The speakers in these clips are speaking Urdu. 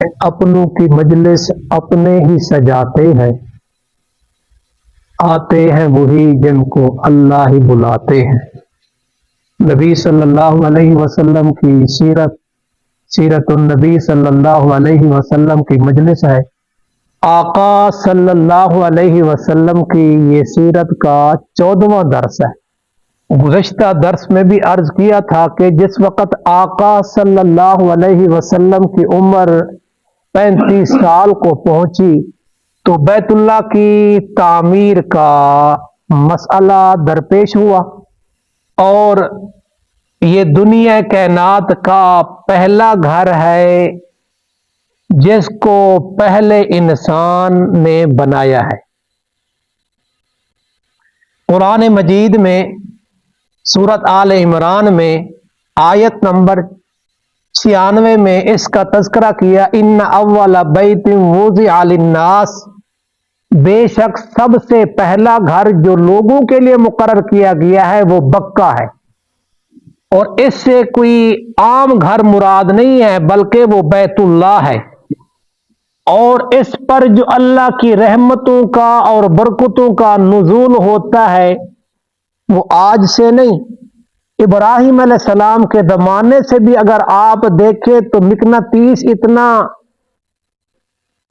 اپنوں کی مجلس اپنے ہی سجاتے ہیں، آتے ہیں وہی جن کو اللہ ہی بلاتے ہیں۔ نبی صلی اللہ علیہ وسلم کی سیرت النبی صلی اللہ علیہ وسلم کی مجلس ہے۔ آقا صلی اللہ علیہ وسلم کی یہ سیرت کا 14واں درس ہے۔ گزشتہ درس میں بھی عرض کیا تھا کہ جس وقت آقا صلی اللہ علیہ وسلم کی عمر 35 سال کو پہنچی تو بیت اللہ کی تعمیر کا مسئلہ درپیش ہوا، اور یہ دنیا کائنات کا پہلا گھر ہے جس کو پہلے انسان نے بنایا ہے۔ قرآن مجید میں سورۃ آل عمران میں آیت نمبر 96 میں اس کا تذکرہ کیا، ان اول بیت وضع للناس، بے شک سب سے پہلا گھر جو لوگوں کے لیے مقرر کیا گیا ہے وہ مکہ ہے، اور اس سے کوئی عام گھر مراد نہیں ہے بلکہ وہ بیت اللہ ہے، اور اس پر جو اللہ کی رحمتوں کا اور برکتوں کا نزول ہوتا ہے وہ آج سے نہیں، ابراہیم علیہ السلام کے زمانے سے بھی اگر آپ دیکھیں تو مقناطیس اتنا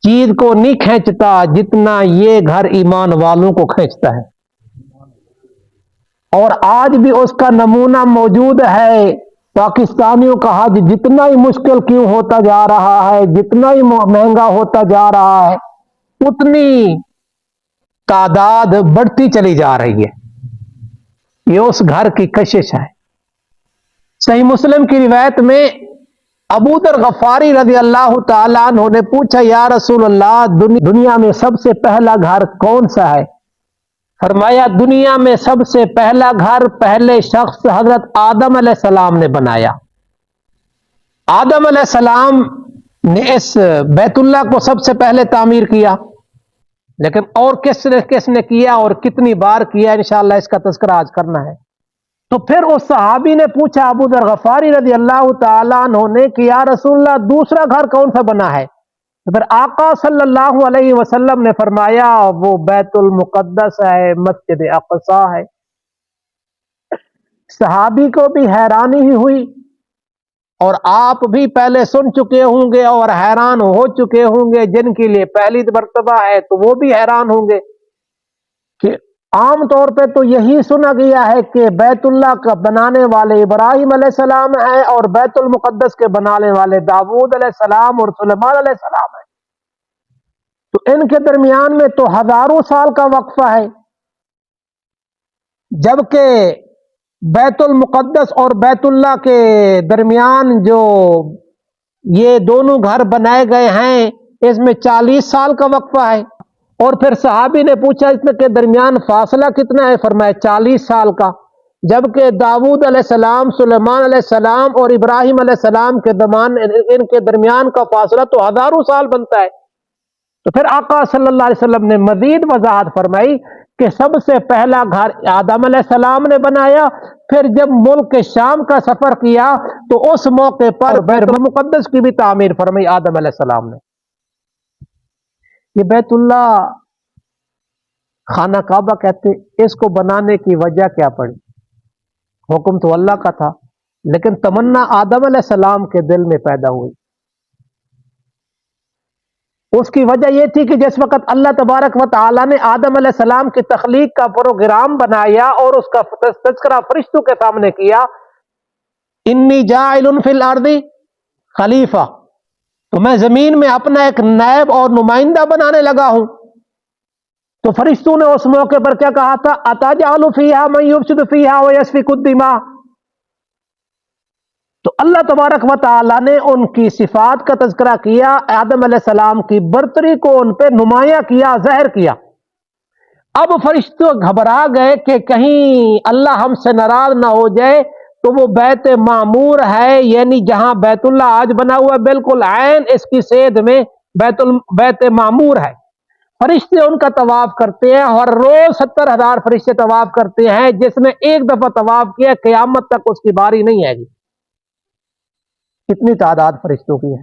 چیز کو نہیں کھینچتا جتنا یہ گھر ایمان والوں کو کھینچتا ہے، اور آج بھی اس کا نمونہ موجود ہے۔ پاکستانیوں کا حج جتنا ہی مشکل کیوں ہوتا جا رہا ہے، جتنا ہی مہنگا ہوتا جا رہا ہے، اتنی تعداد بڑھتی چلی جا رہی ہے۔ یہ اس گھر کی کشش ہے۔ صحیح مسلم کی روایت میں ابو ذر غفاری رضی اللہ تعالیٰ عنہ نے پوچھا، یا رسول اللہ دنیا میں سب سے پہلا گھر کون سا ہے؟ فرمایا دنیا میں سب سے پہلا گھر پہلے شخص حضرت آدم علیہ السلام نے بنایا۔ آدم علیہ السلام نے اس بیت اللہ کو سب سے پہلے تعمیر کیا، لیکن اور کس نے کیا اور کتنی بار کیا، انشاءاللہ اس کا تذکرہ آج کرنا ہے۔ تو پھر اس صحابی نے پوچھا ابو ذر غفاری رضی اللہ تعالیٰ عنہ نے کہ یا رسول اللہ دوسرا گھر کون سا بنا ہے؟ تو پھر آقا صلی اللہ علیہ وسلم نے فرمایا وہ بیت المقدس ہے، مسجد اقصی ہے۔ صحابی کو بھی حیرانی ہی ہوئی، اور آپ بھی پہلے سن چکے ہوں گے اور حیران ہو چکے ہوں گے، جن کے لیے پہلی مرتبہ ہے تو وہ بھی حیران ہوں گے کہ عام طور پہ تو یہی سنا گیا ہے کہ بیت اللہ کا بنانے والے ابراہیم علیہ السلام ہے اور بیت المقدس کے بنانے والے داؤد علیہ السلام اور سلیمان علیہ السلام ہے، تو ان کے درمیان میں تو ہزاروں سال کا وقفہ ہے، جبکہ بیت المقدس اور بیت اللہ کے درمیان جو یہ دونوں گھر بنائے گئے ہیں اس میں 40 سال کا وقفہ ہے۔ اور پھر صحابی نے پوچھا اس میں کے درمیان فاصلہ کتنا ہے؟ فرمایا 40 سال کا، جبکہ داؤد علیہ السلام، سلیمان علیہ السلام اور ابراہیم علیہ السلام کے ان کے درمیان کا فاصلہ تو ہزاروں سال بنتا ہے۔ تو پھر آقا صلی اللہ علیہ وسلم نے مزید وضاحت فرمائی کہ سب سے پہلا گھر آدم علیہ السلام نے بنایا، پھر جب ملک شام کا سفر کیا تو اس موقع پر بیت المقدس کی بھی تعمیر فرمائی آدم علیہ السلام نے۔ یہ بیت اللہ خانہ کعبہ کہتے، اس کو بنانے کی وجہ کیا پڑی؟ حکم تو اللہ کا تھا، لیکن تمنا آدم علیہ السلام کے دل میں پیدا ہوئی۔ اس کی وجہ یہ تھی کہ جس وقت اللہ تبارک و تعالیٰ نے آدم علیہ السلام کی تخلیق کا پروگرام بنایا اور اس کا تذکرہ فرشتوں کے سامنے کیا، انی جاعل فی الارض خلیفہ، تو میں زمین میں اپنا ایک نائب اور نمائندہ بنانے لگا ہوں، تو فرشتوں نے اس موقع پر کیا کہا تھا؟ اتجعل فیہا من یفسد فیہا ویسفک الدماء۔ تو اللہ تبارک و تعالیٰ نے ان کی صفات کا تذکرہ کیا، آدم علیہ السلام کی برتری کو ان پہ نمایاں کیا، ظاہر کیا۔ اب فرشتے گھبرا گئے کہ کہیں اللہ ہم سے ناراض نہ ہو جائے، تو وہ بیت معمور ہے، یعنی جہاں بیت اللہ آج بنا ہوا بالکل عین اس کی سید میں بیت معمور ہے۔ فرشتے ان کا طواف کرتے ہیں، ہر روز 70,000 فرشتے طواف کرتے ہیں، جس نے ایک دفعہ طواف کیا قیامت تک اس کی باری نہیں آئے گی، اتنی تعداد فرشتوں کی ہے۔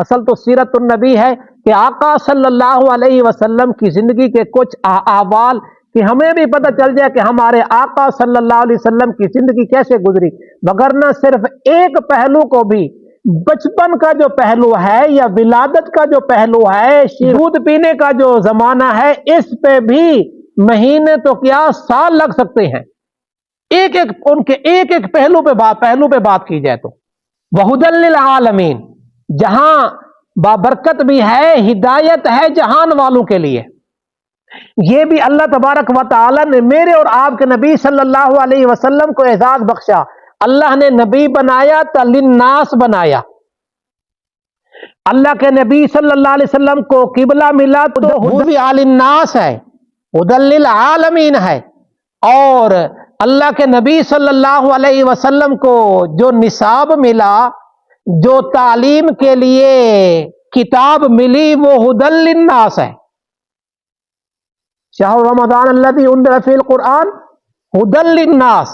اصل تو سیرت النبی ہے کہ آقا صلی اللہ علیہ وسلم کی زندگی کے کچھ احوال کہ ہمیں بھی پتہ چل جائے کہ ہمارے آقا صلی اللہ علیہ وسلم کی زندگی کیسے گزری، مگر نہ صرف ایک پہلو کو بھی، بچپن کا جو پہلو ہے یا ولادت کا جو پہلو ہے، دودھ پینے کا جو زمانہ ہے، اس پہ بھی مہینے تو کیا سال لگ سکتے ہیں، ان کے ایک ایک پہلو پہ بات کی جائے تو۔ وَهُدًى لِّلْعَالَمِينَ، جہاں بابرکت بھی ہے، ہدایت ہے جہان والوں کے لیے۔ یہ بھی اللہ تبارک و تعالی نے میرے اور آپ کے نبی صلی اللہ علیہ وسلم کو اعزاز بخشا۔ اللہ نے نبی بنایا تو للناس بنایا۔ اللہ کے نبی صلی اللہ علیہ وسلم کو قبلہ ملا تو ہدی للناس ہے، ہدی للعالمین ہے، اور اللہ کے نبی صلی اللہ علیہ وسلم کو جو نصاب ملا، جو تعلیم کے لیے کتاب ملی، وہ ہدی للناس ہے۔ شہر رمضان الذی انزل فیہ القرآن ہدی للناس،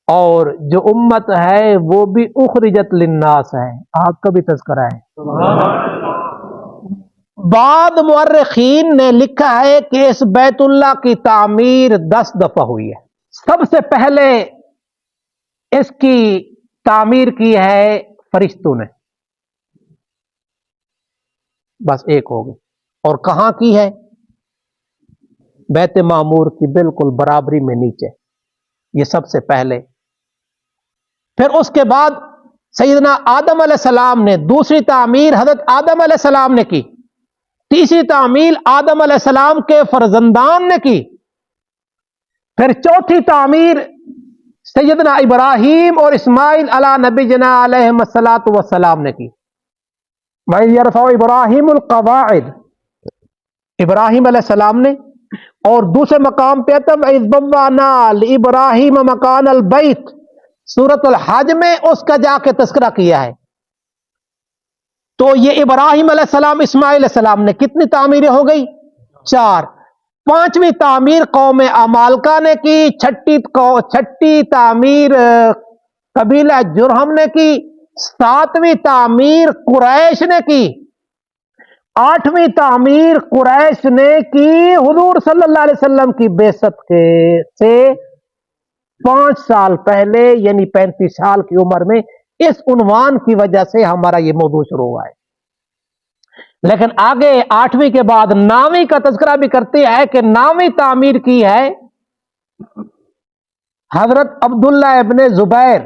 اور جو امت ہے وہ بھی اخرجت للناس ہے، آپ کا بھی تذکرہ ہے۔ بعض مورخین نے لکھا ہے کہ اس بیت اللہ کی تعمیر 10 دفعہ ہوئی ہے۔ سب سے پہلے اس کی تعمیر کی ہے فرشتوں نے، بس ایک ہو گئی، اور کہاں کی ہے؟ بیت معمور کی بالکل برابری میں نیچے، یہ سب سے پہلے۔ پھر اس کے بعد سیدنا آدم علیہ السلام نے دوسری تعمیر حضرت آدم علیہ السلام نے کی، تیسری تعمیر آدم علیہ السلام کے فرزندان نے کی، پھر چوتھی تعمیر سیدنا ابراہیم اور اسماعیل علی نبینا علیہم الصلاۃ والسلام نے کی۔ وَإِذْ يَرْفَعُ إِبْرَاهِيمُ الْقَوَاعِدَ، ابراہیم علیہ السلام نے، اور دوسرے مقام پہ تم اذ بوأنا لإبراہیم مکان البیت، سورۃ الحج میں اس کا جا کے تذکرہ کیا ہے۔ تو یہ ابراہیم علیہ السلام اسماعیل علیہ السلام نے کتنی تعمیریں ہو گئی؟ 4۔ 5ویں تعمیر قوم عمالقہ نے کی، چھٹی تعمیر قبیلہ جرہم نے کی، 7ویں تعمیر قریش نے کی، 8ویں تعمیر قریش نے کی حضور صلی اللہ علیہ وسلم کی بعثت سے 5 سال پہلے، یعنی 35 سال کی عمر میں۔ اس عنوان کی وجہ سے ہمارا یہ موضوع شروع ہوا ہے، لیکن آگے 8ویں کے بعد 9ویں کا تذکرہ بھی کرتے ہیں کہ 9ویں تعمیر کی ہے حضرت عبداللہ ابن زبیر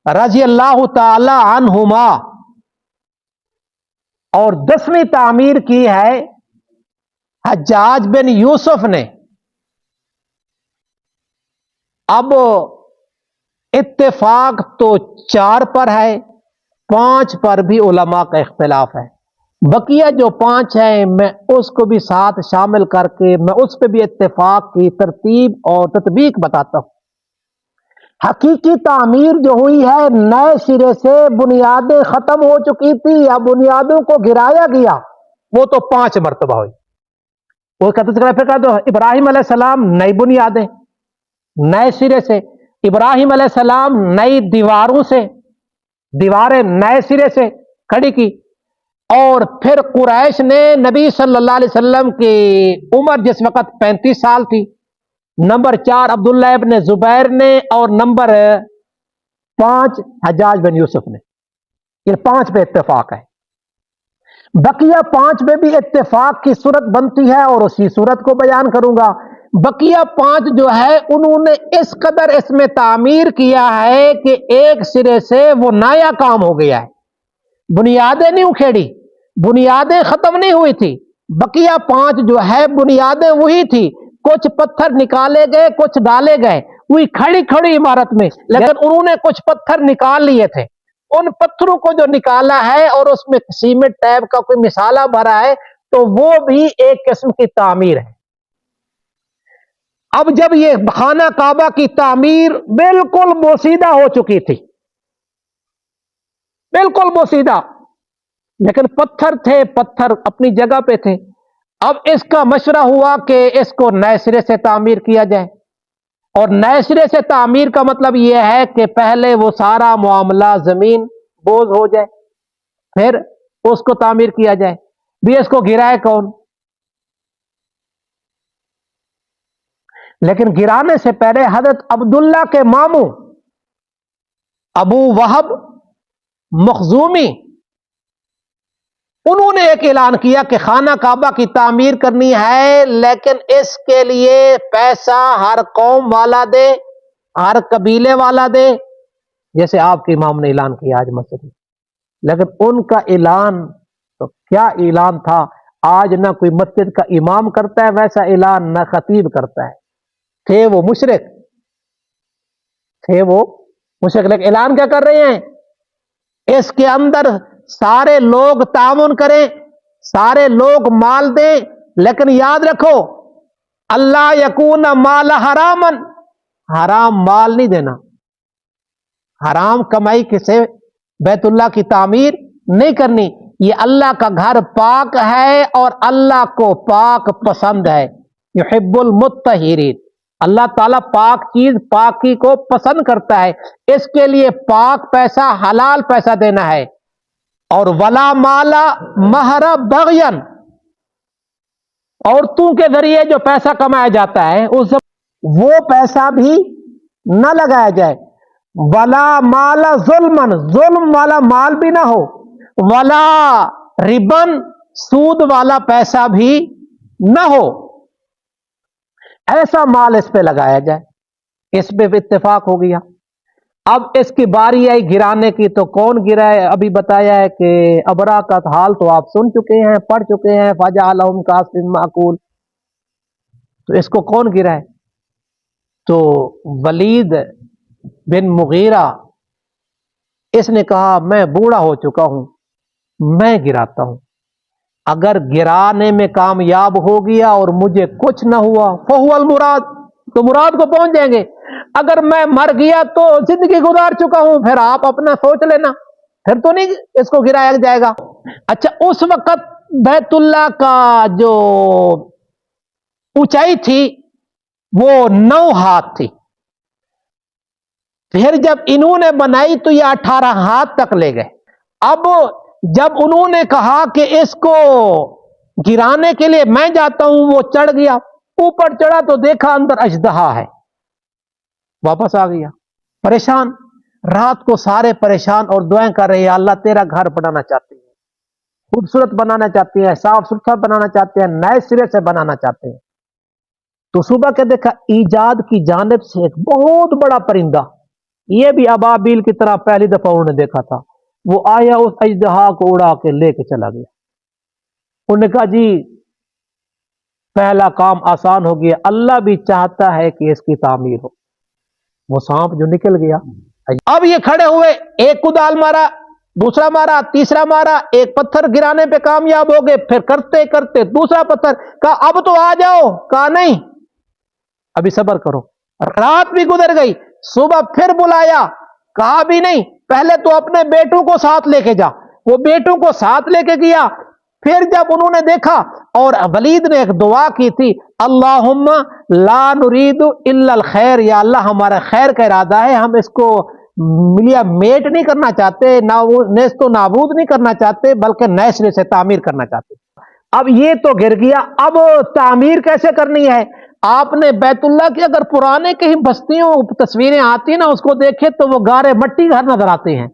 رضی اللہ تعالی عنہما، اور 10ویں تعمیر کی ہے حجاج بن یوسف نے۔ اب اتفاق تو 4 پر ہے، 5 پر بھی علماء کا اختلاف ہے۔ بقیہ جو 5 ہیں میں اس کو بھی ساتھ شامل کر کے میں اس پہ بھی اتفاق کی ترتیب اور تطبیق بتاتا ہوں۔ حقیقی تعمیر جو ہوئی ہے، نئے سرے سے بنیادیں ختم ہو چکی تھی یا بنیادوں کو گرایا گیا، وہ تو 5 مرتبہ ہوئی۔ وہ کا تذکرہ پھر کہا تو ابراہیم علیہ السلام نئی بنیادیں، نئے سرے سے، ابراہیم علیہ السلام نئی دیواریں نئے سرے سے کھڑی کی، اور پھر قریش نے نبی صلی اللہ علیہ وسلم کی عمر جس وقت 35 سال تھی، نمبر 4 عبداللہ ابن زبیر نے، اور نمبر 5 حجاج بن یوسف نے۔ یہ 5 پہ اتفاق ہے۔ بقیہ 5 میں بھی اتفاق کی صورت بنتی ہے، اور اسی صورت کو بیان کروں گا۔ بقیہ 5 جو ہے انہوں نے اس قدر اس میں تعمیر کیا ہے کہ ایک سرے سے وہ نیا کام ہو گیا ہے، بنیادیں نہیں اکھیڑی، بنیادیں ختم نہیں ہوئی تھی۔ بقیہ 5 جو ہے بنیادیں وہی تھی، کچھ پتھر نکالے گئے، کچھ ڈالے گئے، وہی کھڑی عمارت میں، لیکن انہوں نے کچھ پتھر نکال لیے تھے۔ ان پتھروں کو جو نکالا ہے اور اس میں سیمنٹ ٹائپ کا کوئی مسالہ بھرا ہے، تو وہ بھی ایک قسم کی تعمیر ہے۔ اب جب یہ خانہ کعبہ کی تعمیر بالکل بوسیدہ ہو چکی تھی، بالکل بوسیدہ، لیکن پتھر تھے، پتھر اپنی جگہ پہ تھے۔ اب اس کا مشورہ ہوا کہ اس کو نئے سرے سے تعمیر کیا جائے، اور نئے سرے سے تعمیر کا مطلب یہ ہے کہ پہلے وہ سارا معاملہ زمین بوز ہو جائے، پھر اس کو تعمیر کیا جائے. بھی اس کو گرائے کون؟ لیکن گرانے سے پہلے حضرت عبداللہ کے ماموں ابو وہب مخزومی انہوں نے ایک اعلان کیا کہ خانہ کعبہ کی تعمیر کرنی ہے، لیکن اس کے لیے پیسہ ہر قوم والا دے، ہر قبیلے والا دے، جیسے آپ کے امام نے اعلان کیا آج مسجد میں. لیکن ان کا اعلان تو کیا اعلان تھا، آج نہ کوئی مسجد کا امام کرتا ہے ویسا اعلان، نہ خطیب کرتا ہے. تھے وہ مشرک، لیکن اعلان کیا کر رہے ہیں؟ اس کے اندر سارے لوگ تعاون کریں، سارے لوگ مال دیں، لیکن یاد رکھو اللہ یکون مال حرامن، حرام مال نہیں دینا، حرام کمائی سے بیت اللہ کی تعمیر نہیں کرنی. یہ اللہ کا گھر پاک ہے اور اللہ کو پاک پسند ہے. یحب المطہرین، اللہ تعالیٰ پاک چیز پاکی کو پسند کرتا ہے، اس کے لیے پاک پیسہ حلال پیسہ دینا ہے. اور ولا مالا مہر بغین، عورتوں کے ذریعے جو پیسہ کمایا جاتا ہے اس وہ پیسہ بھی نہ لگایا جائے. ولا مالا ظلمن، ظلم والا مال بھی نہ ہو. ولا ربن، سود والا پیسہ بھی نہ ہو. ایسا مال اس پہ لگایا جائے. اس پہ اتفاق ہو گیا. اب اس کی باری آئی گرانے کی، تو کون گرائے؟ ابھی بتایا ہے کہ ابرا کا حال تو آپ سن چکے ہیں، پڑھ چکے ہیں، فجعلہم کعصف مأکول. تو اس کو کون گرائے؟ تو ولید بن مغیرہ اس نے کہا میں بوڑھا ہو چکا ہوں، میں گراتا ہوں. اگر گرانے میں کامیاب ہو گیا اور مجھے کچھ نہ ہوا فہو المراد، تو مراد کو پہنچ جائیں گے. اگر میں مر گیا تو زندگی گزار چکا ہوں، پھر آپ اپنا سوچ لینا، پھر تو نہیں اس کو گرایا جائے گا. اچھا، اس وقت بیت اللہ کا جو اونچائی تھی وہ 9 ہاتھ تھی. پھر جب انہوں نے بنائی تو یہ 18 ہاتھ تک لے گئے. اب جب انہوں نے کہا کہ اس کو گرانے کے لیے میں جاتا ہوں، وہ چڑھ گیا، اوپر چڑھا تو دیکھا اندر اژدہا ہے، واپس آ گیا پریشان. رات کو سارے پریشان اور دعائیں کر رہے ہیں، اللہ تیرا گھر بنانا چاہتے ہیں، خوبصورت بنانا چاہتے ہیں، صاف ستھرا بنانا چاہتے ہیں، نئے سرے سے بنانا چاہتے ہیں. تو صبح کے دیکھا ایجاد کی جانب سے ایک بہت بڑا پرندہ، یہ بھی ابابیل کی طرح پہلی دفعہ انہوں نے دیکھا تھا، وہ آیا اس اژدہا کو اڑا کے لے کے چلا گیا. انہوں نے کہا جی پہلا کام آسان ہو گیا، اللہ بھی چاہتا ہے کہ اس کی تعمیر ہو. وہ سانپ جو نکل گیا. اب یہ کھڑے ہوئے، ایک کدال مارا، دوسرا مارا، تیسرا مارا، ایک پتھر گرانے پہ کامیاب ہو گئے، پھر کرتے کرتے دوسرا پتھر. کہا اب تو آ جاؤ، کہا نہیں ابھی صبر کرو. رات بھی گزر گئی، صبح پھر بلایا، کہا بھی نہیں پہلے تو اپنے بیٹوں کو ساتھ لے کے جا. وہ بیٹوں کو ساتھ لے کے گیا. پھر جب انہوں نے دیکھا، اور ولید نے ایک دعا کی تھی، اللہم لا نرید الا الخیر، یا اللہ ہمارا خیر کا ارادہ ہے، ہم اس کو ملیا میٹ نہیں کرنا چاہتے، نیست و نابود نہیں کرنا چاہتے، بلکہ نئے سرے سے تعمیر کرنا چاہتے. اب یہ تو گر گیا، اب تعمیر کیسے کرنی ہے؟ آپ نے بیت اللہ کی اگر پرانے کہیں بستیوں تصویریں آتی ہیں نا، اس کو دیکھے تو وہ گارے مٹی گھر نظر آتے ہیں.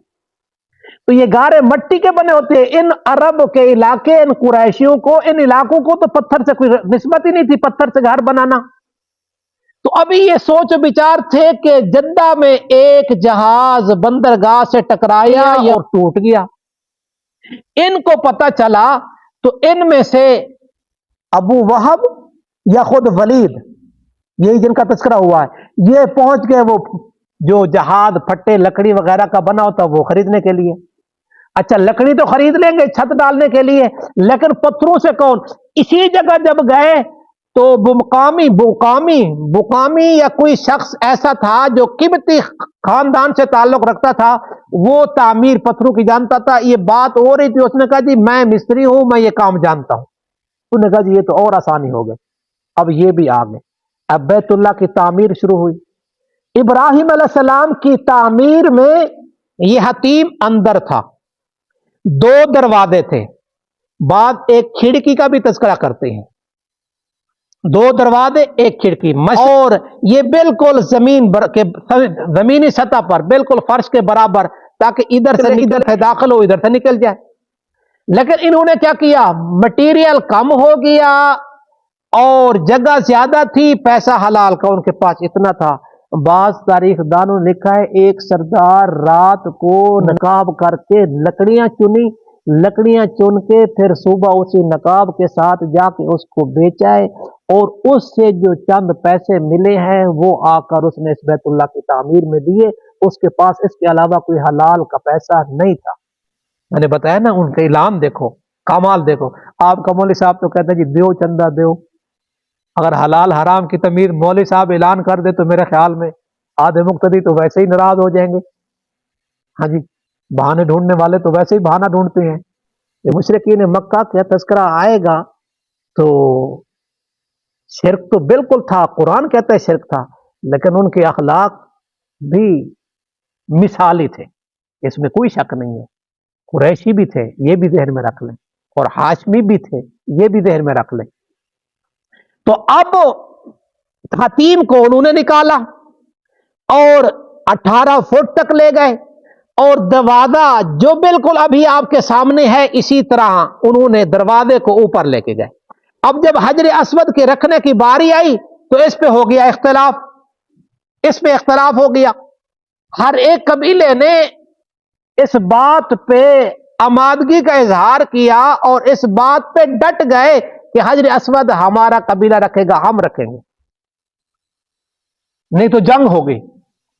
تو یہ گارے مٹی کے بنے ہوتے ہیں. ان عرب کے علاقے، ان قریشیوں کو، ان علاقوں کو تو پتھر سے کوئی نسبت ہی نہیں تھی، پتھر سے گھر بنانا. تو ابھی یہ سوچ بچار تھے کہ جدہ میں ایک جہاز بندرگاہ سے ٹکرایا اور ٹوٹ گیا. ان کو پتا چلا تو ان میں سے ابو وہب یا خود ولید، یہی جن کا تذکرہ ہوا ہے، یہ پہنچ گئے وہ جو جہاز پھٹے لکڑی وغیرہ کا بنا ہوتا وہ خریدنے کے لیے. اچھا لکڑی تو خرید لیں گے چھت ڈالنے کے لیے، لیکن پتھروں سے کون؟ اسی جگہ جب گئے تو بقامی یا کوئی شخص ایسا تھا جو قبطی خاندان سے تعلق رکھتا تھا، وہ تعمیر پتھروں کی جانتا تھا. یہ بات ہو رہی تھی، اس نے کہا جی میں مستری ہوں، میں یہ کام جانتا ہوں. انہوں نے کہا جی یہ تو اور آسانی ہو گئی. اب یہ بھی آ گئے. اب بیت اللہ کی تعمیر شروع ہوئی. ابراہیم علیہ السلام کی تعمیر میں یہ حتیم اندر تھا، دو دروازے تھے. بعد ایک کھڑکی کا بھی تذکرہ کرتے ہیں. دو دروازے ایک کھڑکی, اور یہ بالکل زمینی سطح پر بالکل فرش کے برابر, تاکہ ادھر سے داخل ہو ادھر سے نکل جائے. لیکن انہوں نے کیا کیا, مٹیریل کم ہو گیا اور جگہ زیادہ تھی, پیسہ حلال کا ان کے پاس اتنا تھا. بعض تاریخ دانوں نے لکھا ہے ایک سردار رات کو نقاب کر کے لکڑیاں چنی, لکڑیاں چن کے پھر صبح اسی نقاب کے ساتھ جا کے اس کو بیچائے, اور اس سے جو چند پیسے ملے ہیں وہ آ کر اس نے اس بیت اللہ کی تعمیر میں دیے. اس کے پاس اس کے علاوہ کوئی حلال کا پیسہ نہیں تھا. میں نے بتایا نا, ان کا اعلان دیکھو, کمال دیکھو. آپ کا مولوی صاحب تو کہتے ہیں جی دیو چندہ دیو. اگر حلال حرام کی تمیر مولوی صاحب اعلان کر دے تو میرے خیال میں آدھے مقتدی تو ویسے ہی ناراض ہو جائیں گے. ہاں جی, بہانے ڈھونڈنے والے تو ویسے ہی بہانہ ڈھونڈتے ہیں. یہ مشرکین مکہ کا تذکرہ آئے گا تو شرک تو بالکل تھا, قرآن کہتا ہے شرک تھا, لیکن ان کے اخلاق بھی مثالی تھے, اس میں کوئی شک نہیں ہے. قریشی بھی تھے, یہ بھی ذہن میں رکھ لیں, اور ہاشمی بھی تھے, یہ بھی ذہن میں رکھ لیں. تو اب حتیم کو انہوں نے نکالا اور 18 فٹ تک لے گئے, اور دروازہ جو بالکل ابھی آپ کے سامنے ہے اسی طرح انہوں نے دروازے کو اوپر لے کے گئے. اب جب حجر اسود کے رکھنے کی باری آئی تو اس پہ ہو گیا اختلاف, اس پہ اختلاف ہو گیا. ہر ایک قبیلے نے اس بات پہ آمادگی کا اظہار کیا اور اس بات پہ ڈٹ گئے کہ حجر اسود ہمارا قبیلہ رکھے گا, ہم رکھیں گے, نہیں تو جنگ ہوگی.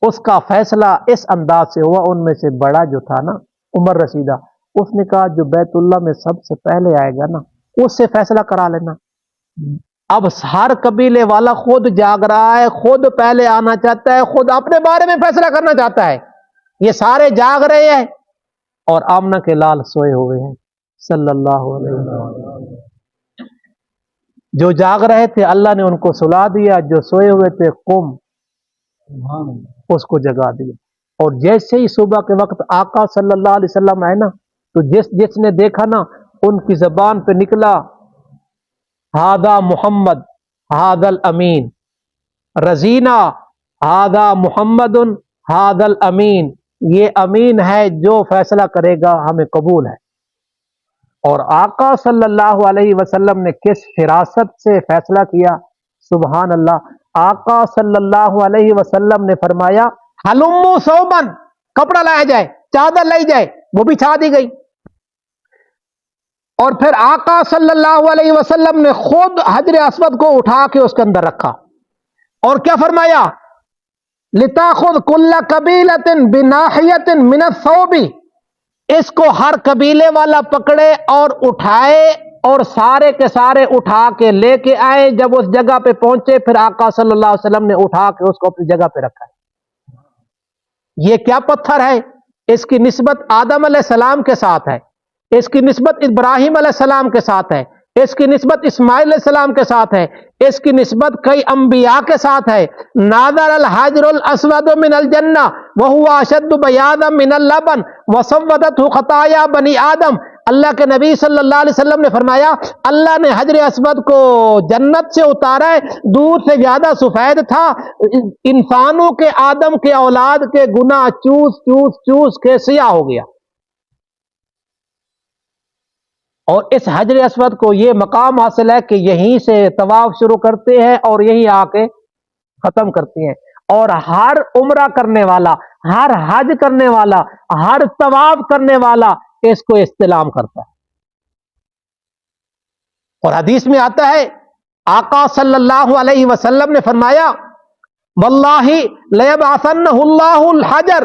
اس کا فیصلہ اس انداز سے ہوا. ان میں سے بڑا جو تھا نا عمر رسیدہ, اس نے کہا جو بیت اللہ میں سب سے پہلے آئے گا نا اس سے فیصلہ کرا لینا. اب ہر قبیلے والا خود جاگ رہا ہے, خود پہلے آنا چاہتا ہے, خود اپنے بارے میں فیصلہ کرنا چاہتا ہے. یہ سارے جاگ رہے ہیں اور آمنہ کے لال سوئے ہوئے ہیں صلی اللہ علیہ وسلم. جو جاگ رہے تھے اللہ نے ان کو سلا دیا, جو سوئے ہوئے تھے قم اس کو جگا دیا. اور جیسے ہی صبح کے وقت آقا صلی اللہ علیہ وسلم آئے نا تو جس نے دیکھا نا ان کی زبان پہ نکلا ہاذا محمد ہاذا الامین, رزینا ہاذا محمد ہاذا الامین, یہ امین ہے جو فیصلہ کرے گا ہمیں قبول ہے. اور آقا صلی اللہ علیہ وسلم نے کس فراست سے فیصلہ کیا, سبحان اللہ. آقا صلی اللہ علیہ وسلم نے فرمایا حلموا ثوبن, کپڑا لایا جائے, چادر لائی جائے, وہ بچھا دی گئی. اور پھر آقا صلی اللہ علیہ وسلم نے خود حجر اسود کو اٹھا کے اس کے اندر رکھا, اور کیا فرمایا لتاخذ کل قبیلۃ بناحیۃ من الثوب, اس کو ہر قبیلے والا پکڑے اور اٹھائے, اور سارے کے سارے اٹھا کے لے کے آئے. جب اس جگہ پہ پہنچے پھر آقا صلی اللہ علیہ وسلم نے اٹھا کے اس کو اپنی جگہ پہ رکھا. یہ کیا پتھر ہے, اس کی نسبت آدم علیہ السلام کے ساتھ ہے, اس کی نسبت ابراہیم علیہ السلام کے ساتھ ہے, اس کی نسبت اسماعیل علیہ السلام کے ساتھ ہے, اس کی نسبت کئی انبیاء کے ساتھ ہے. نادر الحجر الاسود من الجنہ وہو اشد بیاضا من اللبن وسودته خطایا بنی آدم. اللہ کے نبی صلی اللہ علیہ وسلم نے فرمایا اللہ نے حجر اسود کو جنت سے اتارا ہے, دودھ سے زیادہ سفید تھا, انسانوں کے آدم کے اولاد کے گناہ چوس چوس چوس کے سیاہ ہو گیا. اور اس حجر اسود کو یہ مقام حاصل ہے کہ یہیں سے طواف شروع کرتے ہیں اور یہیں آ کے ختم کرتے ہیں. اور ہر عمرہ کرنے والا, ہر حج کرنے والا, ہر طواف کرنے والا اس کو استلام کرتا ہے. اور حدیث میں آتا ہے آقا صلی اللہ علیہ وسلم نے فرمایا واللہ لیبعثنہ اللہ الحجر,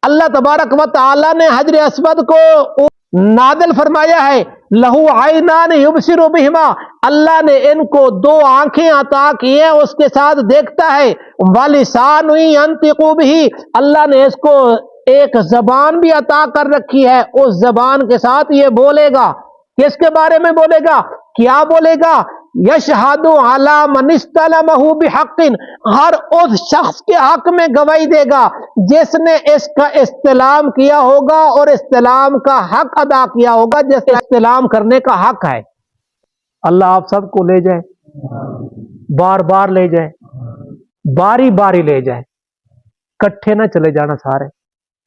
اللہ تبارک و تعالی نے حجر اسود کو نازل فرمایا ہے, لہو عینان یبصر بہما, اللہ نے ان کو دو آنکھیں عطا کی ہیں اس کے ساتھ دیکھتا ہے, ولسان ینطق بہ, اللہ نے اس کو ایک زبان بھی عطا کر رکھی ہے, اس زبان کے ساتھ یہ بولے گا. کس کے بارے میں بولے گا, کیا بولے گا یشہد علی من استلمہ بحق، ہر اس شخص کے حق میں گواہی دے گا جس نے اس کا استلام کیا ہوگا اور استلام کا حق ادا کیا ہوگا، جس استلام کرنے کا حق ہے۔ اللہ آپ سب کو لے جائے، بار بار لے جائے، باری باری لے جائے، کٹھے نہ چلے جانا سارے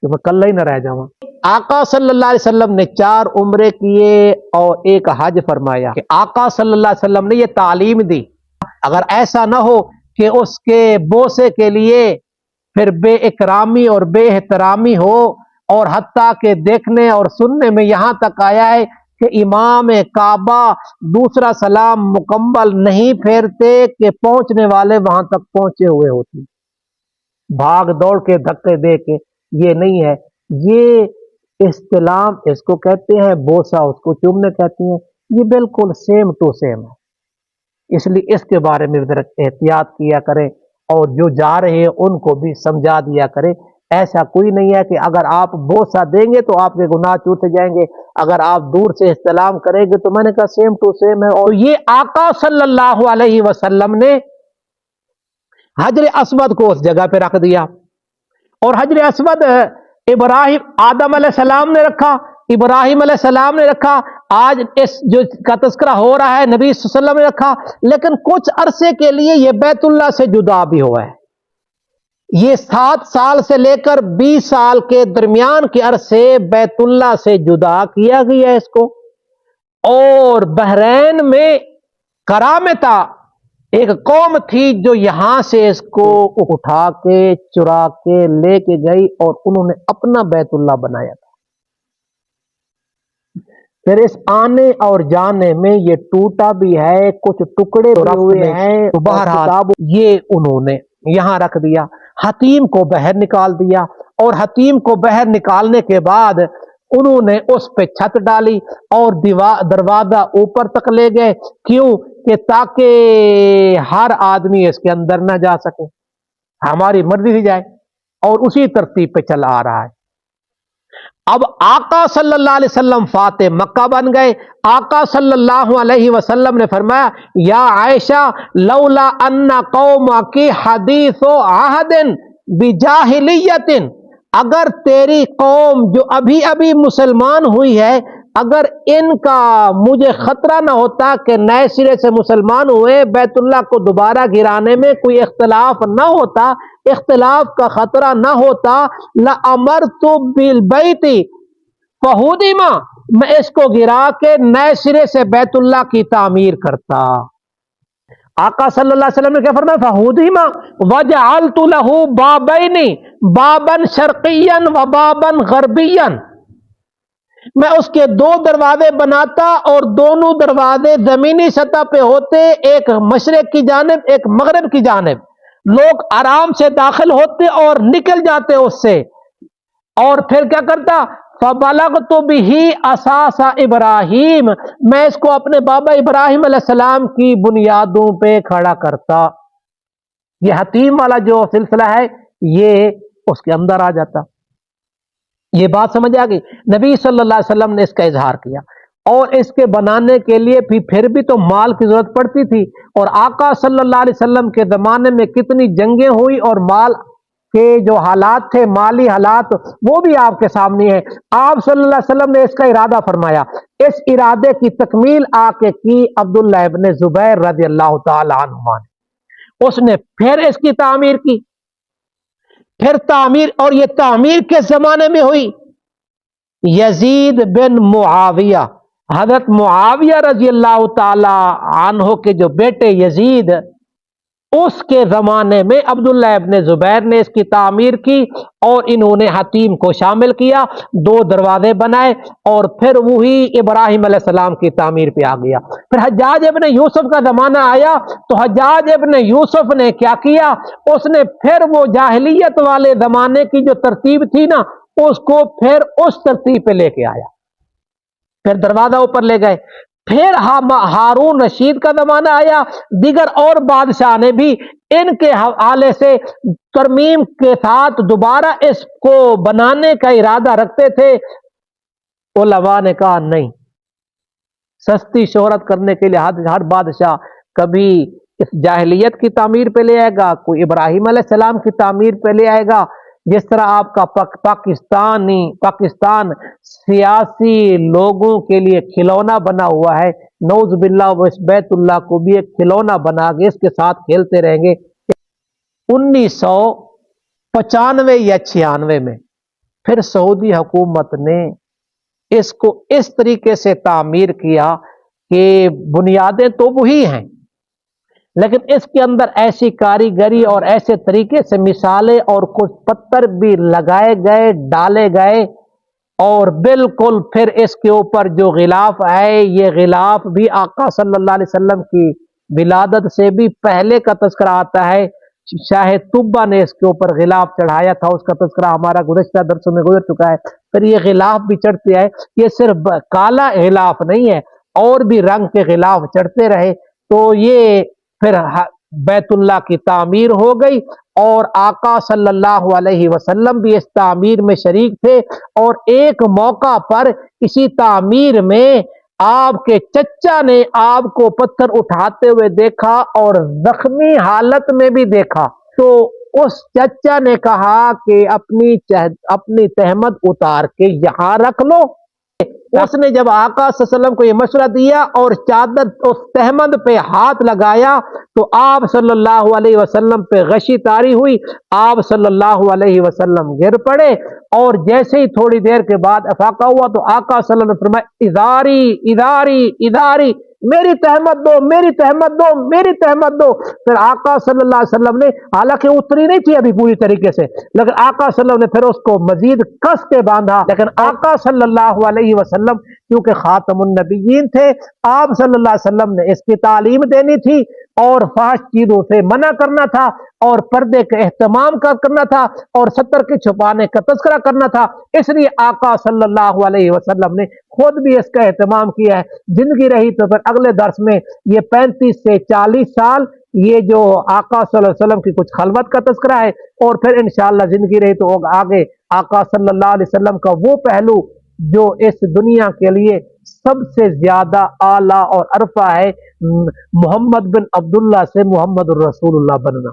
کہ میں کل ہی نہ رہ جاؤں۔ آقا صلی اللہ علیہ وسلم نے 4 عمرے کیے اور ایک حج فرمایا کہ آقا صلی اللہ علیہ وسلم نے یہ تعلیم دی، اگر ایسا نہ ہو کہ اس کے بوسے کے لیے پھر بے اکرامی اور بے احترامی ہو، اور حتیٰ کہ دیکھنے اور سننے میں یہاں تک آیا ہے کہ امام کعبہ دوسرا سلام مکمل نہیں پھیرتے کہ پہنچنے والے وہاں تک پہنچے ہوئے ہوتے، بھاگ دوڑ کے دھکے دے کے۔ یہ نہیں ہے، یہ استلام اس کو کہتے ہیں، بوسا اس کو چومنے کہتے ہیں، یہ بالکل سیم ٹو سیم ہے۔ اس لیے اس کے بارے میں ذرا احتیاط کیا کریں، اور جو جا رہے ہیں ان کو بھی سمجھا دیا کریں۔ ایسا کوئی نہیں ہے کہ اگر آپ بوسا دیں گے تو آپ کے گناہ چوتے جائیں گے، اگر آپ دور سے استلام کریں گے تو میں نے کہا سیم ٹو سیم ہے۔ اور یہ آقا صلی اللہ علیہ وسلم نے حجر اسود کو اس جگہ پہ رکھ دیا، اور حجر اسود ابراہیم آدم علیہ السلام نے رکھا، ابراہیم علیہ السلام نے رکھا، آج اس جو کا تذکرہ ہو رہا ہے نبی صلی اللہ علیہ وسلم نے رکھا، لیکن کچھ عرصے کے لیے یہ بیت اللہ سے جدا بھی ہوا ہے۔ یہ 7 سال سے لے کر 20 سال کے درمیان کے عرصے بیت اللہ سے جدا کیا گیا ہے اس کو۔ اور بحرین میں کرامتا ایک قوم تھی جو یہاں سے اس کو اٹھا کے چرا کے لے کے گئی اور انہوں نے اپنا بیت اللہ بنایا تھا۔ پھر اس آنے اور جانے میں یہ ٹوٹا بھی ہے، کچھ ٹکڑے ہوئے ہیں، بہرحال یہ انہوں نے یہاں رکھ دیا، حتیم کو باہر نکال دیا، اور حتیم کو باہر نکالنے کے بعد انہوں نے اس پہ چھت ڈالی اور دروازہ اوپر تک لے گئے، کیوں کہ تاکہ ہر آدمی اس کے اندر نہ جا سکے، ہماری مرضی سے جائے، اور اسی ترتیب پہ چلا آ رہا ہے۔ اب آقا صلی اللہ علیہ وسلم فاتح مکہ بن گئے۔ آقا صلی اللہ علیہ وسلم نے فرمایا یا عائشہ لولا ان قومک حدیث عہد بجاہلیت، اگر تیری قوم جو ابھی ابھی مسلمان ہوئی ہے، اگر ان کا مجھے خطرہ نہ ہوتا کہ نئے سرے سے مسلمان ہوئے، بیت اللہ کو دوبارہ گرانے میں کوئی اختلاف نہ ہوتا، اختلاف کا خطرہ نہ ہوتا، لَأَمَرْتُ بِالْبَيْتِ فَهُدِمَ، میں اس کو گرا کے نئے سرے سے بیت اللہ کی تعمیر کرتا۔ آقا صلی اللہ علیہ وسلم نے کیا فرمایا؟ فَهُدِمَ وَجَعَلْتُ لَهُ بَابَيْنِ بَابًا شَرْقِيًّا وَبَابًا غَرْبِيًّا، میں اس کے 2 دروازے بناتا اور دونوں دروازے زمینی سطح پہ ہوتے، ایک مشرق کی جانب ایک مغرب کی جانب، لوگ آرام سے داخل ہوتے اور نکل جاتے اس سے۔ اور پھر کیا کرتا؟ فَبَلَغْتُ بِهِ أَسَاسَ إِبْرَاهِيمَ، میں اس کو اپنے بابا ابراہیم علیہ السلام کی بنیادوں پہ کھڑا کرتا۔ یہ حتیم والا جو سلسلہ ہے یہ اس کے اندر آ جاتا۔ یہ بات سمجھ آ گئی؟ نبی صلی اللہ علیہ وسلم نے اس کا اظہار کیا، اور اس کے بنانے کے لیے پھر بھی تو مال کی ضرورت پڑتی تھی، اور آقا صلی اللہ علیہ وسلم کے زمانے میں کتنی جنگیں ہوئی اور مال کے جو حالات تھے، مالی حالات، وہ بھی آپ کے سامنے ہیں۔ آپ صلی اللہ علیہ وسلم نے اس کا ارادہ فرمایا، اس ارادے کی تکمیل آ کے کی عبداللہ ابن زبیر رضی اللہ تعالی عنہما نے، اس نے پھر اس کی تعمیر کی، پھر تعمیر، اور یہ تعمیر کس زمانے میں ہوئی؟ یزید بن معاویہ، حضرت معاویہ رضی اللہ تعالی عنہ کے جو بیٹے یزید، اس کے زمانے میں عبداللہ ابن زبیر نے اس کی تعمیر کی، اور انہوں نے حتیم کو شامل کیا، 2 دروازے بنائے، اور پھر وہی ابراہیم علیہ السلام کی تعمیر پہ آ گیا۔ پھر حجاج ابن یوسف کا زمانہ آیا تو حجاج ابن یوسف نے کیا کیا؟ اس نے پھر وہ جاہلیت والے زمانے کی جو ترتیب تھی نا، اس کو پھر اس ترتیب پہ لے کے آیا، پھر دروازہ اوپر لے گئے۔ پھر ہارون رشید کا زمانہ آیا، دیگر اور بادشاہ نے بھی ان کے حوالے سے ترمیم کے ساتھ دوبارہ اس کو بنانے کا ارادہ رکھتے تھے۔ علماء نے کہا نہیں، سستی شہرت کرنے کے لیے ہر بادشاہ کبھی اس جاہلیت کی تعمیر پہ لے آئے گا، کوئی ابراہیم علیہ السلام کی تعمیر پہ لے آئے گا. جس طرح آپ کا پاکستان سیاسی لوگوں کے لیے کھلونا بنا ہوا ہے، نعوذ باللہ وہ اس بیت اللہ کو بھی ایک کھلونا بنا کے اس کے ساتھ کھیلتے رہیں گے. 1995 یا 96 میں پھر سعودی حکومت نے اس کو اس طریقے سے تعمیر کیا کہ بنیادیں تو وہی ہیں، لیکن اس کے اندر ایسی کاریگری اور ایسے طریقے سے مثالیں اور کچھ پتھر بھی لگائے گئے، ڈالے گئے، اور بالکل پھر اس کے اوپر جو غلاف ہے، یہ غلاف بھی آقا صلی اللہ علیہ وسلم کی ولادت سے بھی پہلے کا تذکرہ آتا ہے. شاہ طبہ نے اس کے اوپر غلاف چڑھایا تھا، اس کا تذکرہ ہمارا گزشتہ درسوں میں گزر چکا ہے. پھر یہ غلاف بھی چڑھتے ہیں، یہ صرف کالا غلاف نہیں ہے، اور بھی رنگ کے غلاف چڑھتے رہے. تو یہ پھر بیت اللہ کی تعمیر ہو گئی، اور آقا صلی اللہ علیہ وسلم بھی اس تعمیر میں شریک تھے. اور ایک موقع پر اسی تعمیر میں آپ کے چچا نے آپ کو پتھر اٹھاتے ہوئے دیکھا اور زخمی حالت میں بھی دیکھا. تو اس چچا نے کہا کہ اپنی تہمت اتار کے یہاں رکھ لو. اس نے جب آقا صلی اللہ علیہ وسلم کو یہ مشورہ دیا اور چادر اس تہمد پہ ہاتھ لگایا تو آپ صلی اللہ علیہ وسلم پہ غشی طاری ہوئی، آپ صلی اللہ علیہ وسلم گر پڑے، اور جیسے ہی تھوڑی دیر کے بعد افاقہ ہوا تو آقا صلی اللہ علیہ وسلم فرمایا اداری اداری اداری، میری تہمت دو، میری تہمت دو، میری تہمت دو. پھر آقا صلی اللہ علیہ وسلم نے، حالانکہ اتری نہیں تھی ابھی پوری طریقے سے، لیکن آقا صلی اللہ علیہ وسلم نے پھر اس کو مزید کس کے باندھا. لیکن آقا صلی اللہ علیہ وسلم کیونکہ خاتم النبیین تھے، آپ صلی اللہ علیہ وسلم نے اس کی تعلیم دینی تھی، اور فحش چیزوں سے منع کرنا تھا، اور پردے کا اہتمام کرنا تھا، اور ستر کے چھپانے کا تذکرہ کرنا تھا. اس لیے آقا صلی اللہ علیہ وسلم نے خود بھی اس کا اہتمام کیا ہے. زندگی رہی تو پھر اگلے درس میں یہ 35 سے 40 سال یہ جو آقا صلی اللہ علیہ وسلم کی کچھ خلوت کا تذکرہ ہے، اور پھر انشاءاللہ زندگی رہی تو آگے آقا صلی اللہ علیہ وسلم کا وہ پہلو جو اس دنیا کے لیے سب سے زیادہ اعلیٰ اور عرفہ ہے، محمد بن عبداللہ سے محمد الرسول اللہ بننا.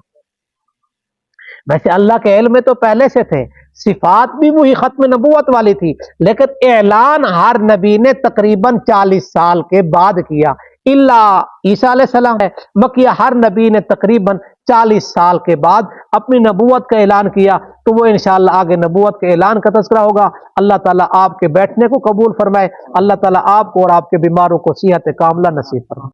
ویسے اللہ کے علم میں تو پہلے سے تھے، صفات بھی وہی ختم نبوت والی تھی، لیکن اعلان ہر نبی نے تقریباً 40 سال کے بعد کیا، الا عیسیٰ علیہ السلام ہے بقیہ ہر نبی نے تقریباً 40 سال کے بعد اپنی نبوت کا اعلان کیا. تو وہ انشاءاللہ آگے نبوت کے اعلان کا تذکرہ ہوگا. اللہ تعالیٰ آپ کے بیٹھنے کو قبول فرمائے، اللہ تعالیٰ آپ کو اور آپ کے بیماروں کو صحت کاملہ نصیب فرمائے.